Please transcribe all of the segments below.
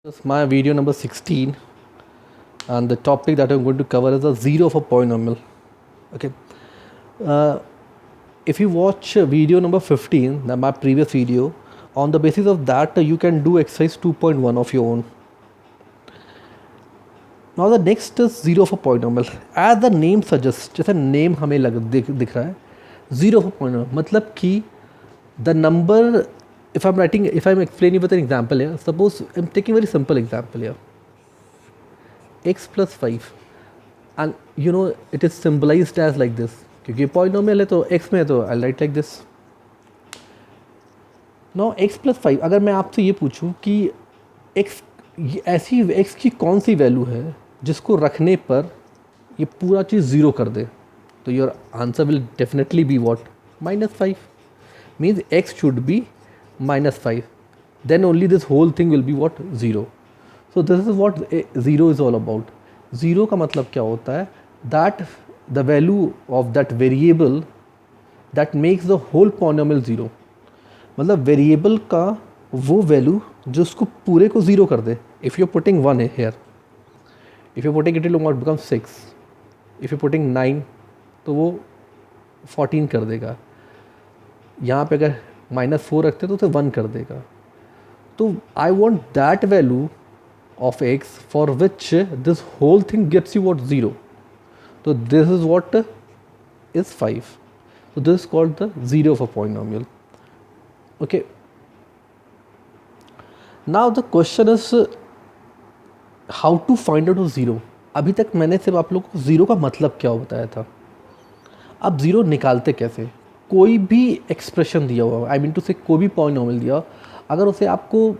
This is my video number 16, and the topic that I'm going to cover is the zero of a polynomial. Okay, uh, if you watch video number 15, my previous video, on the basis of that you can do exercise 2.1 of your own. Now the next is zero of a polynomial. As the name suggests, जैसे name हमें दिख रहा है, zero of a polynomial मतलब कि the number, if I'm explaining with an example here, suppose I'm taking a very simple example here, x plus 5, and it is symbolized as like this, क्योंकि polynomial है तो x में है तो I'll write like this. Now x plus 5, अगर मैं आपसे ये पूछूं कि x ऐसी x की कौन सी वैल्यू है जिसको रखने पर ये पूरा चीज़ ज़ीरो कर दे, तो your answer will definitely be what, -5. Means x should be -5, then only this whole thing will be what, 0. So this is what 0 is all about. 0 का मतलब क्या होता है, that the value of that variable that makes the whole polynomial 0. मतलब variable का वो value जो उसको पूरे को 0 कर दे. If you putting 1 here, if you putting it will not become 6, if you putting 9 तो वो 14 कर देगा. यहाँ पे अगर -4 रखते तो उसे 1 कर देगा. तो I want that value of x for which this whole thing gets you what, 0. तो this is what is 5. so this is called the zero of a polynomial. Okay, now the question is how to find out a zero. अभी तक मैंने सिर्फ आप लोग को zero का मतलब क्या बताया था. अब ज़ीरो निकालते कैसे. कोई भी एक्सप्रेशन दिया हुआ, आई मीन टू से कोई भी पॉलिनोमियल दिया, अगर उसे आपको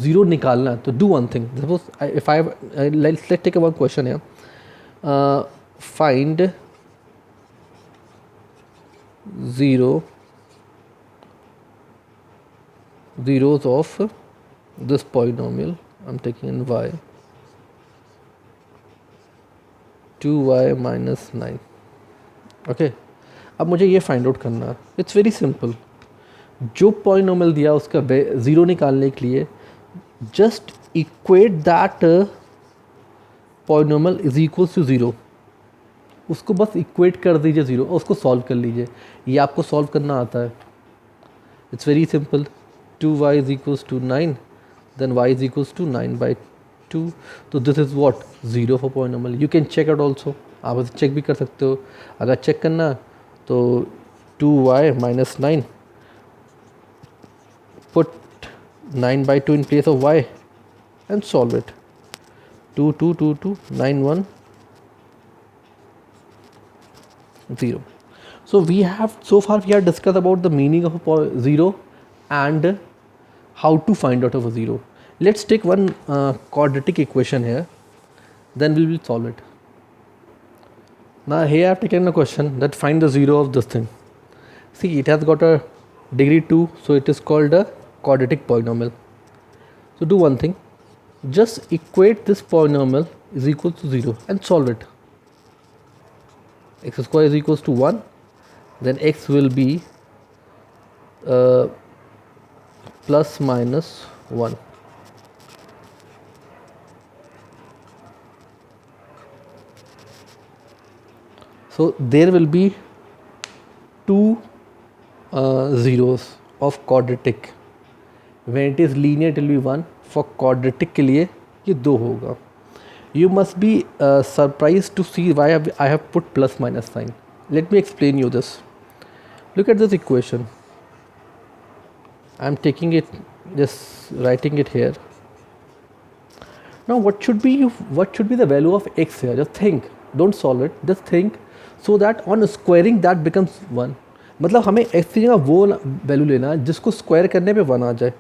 ज़ीरो निकालना है तो do one thing. Suppose if I let's take one question है, find zeros of this polynomial. I'm taking in y, 2y minus 9. Okay, अब मुझे ये फाइंड आउट करना है. It's very simple. जो पॉलिनोमियल दिया उसका ज़ीरो निकालने के लिए just equate that polynomial is equals to zero. उसको बस इक्वेट कर दीजिए ज़ीरो और उसको सॉल्व कर लीजिए. ये आपको सॉल्व करना आता है. It's very simple. 2y is equals to 9, then y is equals to 9/2. तो this is what, zero for polynomial. You can check it also. आप इसे चेक भी कर सकते हो. अगर चेक करना तो 2y minus 9, put 9/2 in place of y and solve it. 2 2 2 2 9 1 0. So we have, so far we have discussed about the meaning of a zero and how to find out of a zero. Let's take one quadratic equation here, then we will solve it. Now here I have taken a question that find the zero of this thing. See, it has got a degree 2, so it is called a quadratic polynomial. So do one thing, just equate this polynomial is equal to 0 and solve it. X square is equals to 1, then x will be plus minus 1. So there will be two zeros of quadratic. When it is linear it will be 1. For quadratic के लिए ये 2 होगा. You must be surprised to see why I have put plus minus sign. Let me explain you this. Look at this equation. I am taking it, just writing it here. Now what should be the value of x here? Just think, don't solve it, just think, so that on squaring that becomes 1. मतलब हमें x की जगह वो value लेना है जिसको square करने पे 1 आ जाए.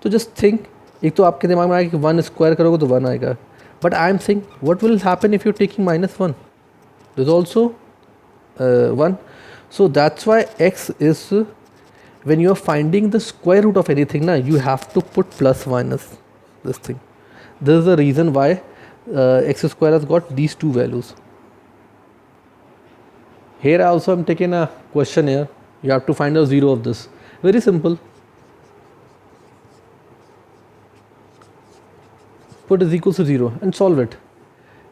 तो जस्ट थिंक, एक तो आपके दिमाग में आएगा कि 1 स्क्वायर करोगे तो 1 आएगा. But I am saying what will happen if you taking -1, this also 1. So that's why x is, when you are finding the square root of anything na, you have to put plus minus this thing. This is the reason why x square has got these two values. Here also I'm taking a question here. You have to find a zero of this. Very simple. put is equals to 0 and solve it.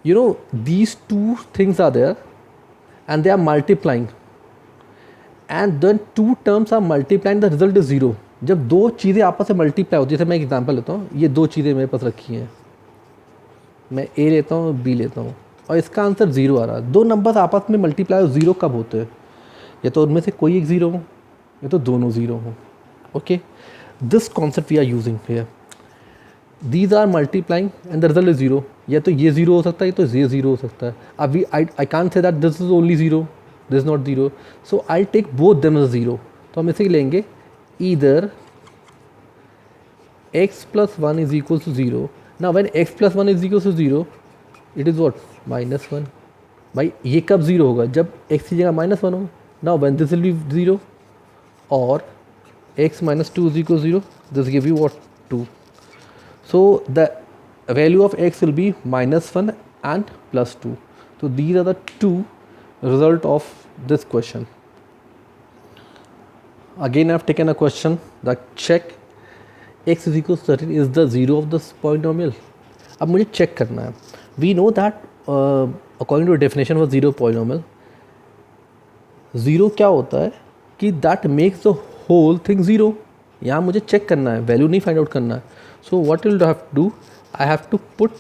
You know, these two things are there and they are multiplying, and then two terms are multiplying, the result is 0. जब दो चीज़ें आपस में multiply होती है, जैसे मैं example लेता हूँ, ये दो चीज़ें मेरे पास रखी हैं, मैं ए लेता हूँ बी लेता हूँ और इसका आंसर 0 आ रहा है. दो नंबर्स आपस में मल्टीप्लाई और 0 कब होते हैं? या तो उनमें से कोई एक 0 हो या तो दोनों 0 हो. Okay, this concept we are using here. These are multiplying and the result is 0. या तो ये 0 हो सकता है, या तो ये 0 हो सकता है. अब I can't say that this is only 0, this is not 0. So I take both them as 0. तो हम इसे लेंगे either x plus 1 is equals to 0. Now when x plus 1 is equals to 0, it is what? -1. भाई ये कब 0 होगा? जब x की जगह -1 होगा. Now when this will be 0, or x minus 2 is equal to 0, this give you what? 2. So the value of x will be -1 and +2. So these are the two result of this question. Again I have taken a question that check x is equal to 13 is the 0 of this polynomial. अब मुझे check करना है. We know that according to definition of 0 polynomial, 0 क्या होता है कि that makes the whole thing 0. यहाँ मुझे चेक करना है, वैल्यू नहीं फाइंड आउट करना है. So what will I have to do? I have to put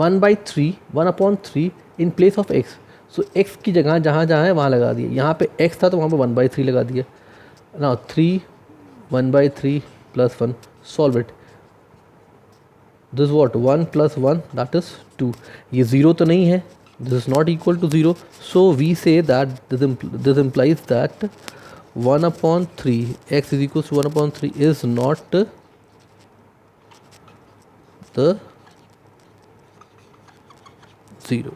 1/3 in place of x. So x की जगह जहाँ जहाँ है वहाँ लगा दिए. यहाँ पे x था तो वहाँ पे 1/3 लगा दिया. Now 3 1/3 plus 1, solve it. This is what? 1 plus 1, that is 2. ये 0 तो नहीं है, this is not equal to 0. So we say that this implies that 1/3 x is equals to 1/3 is not the 0.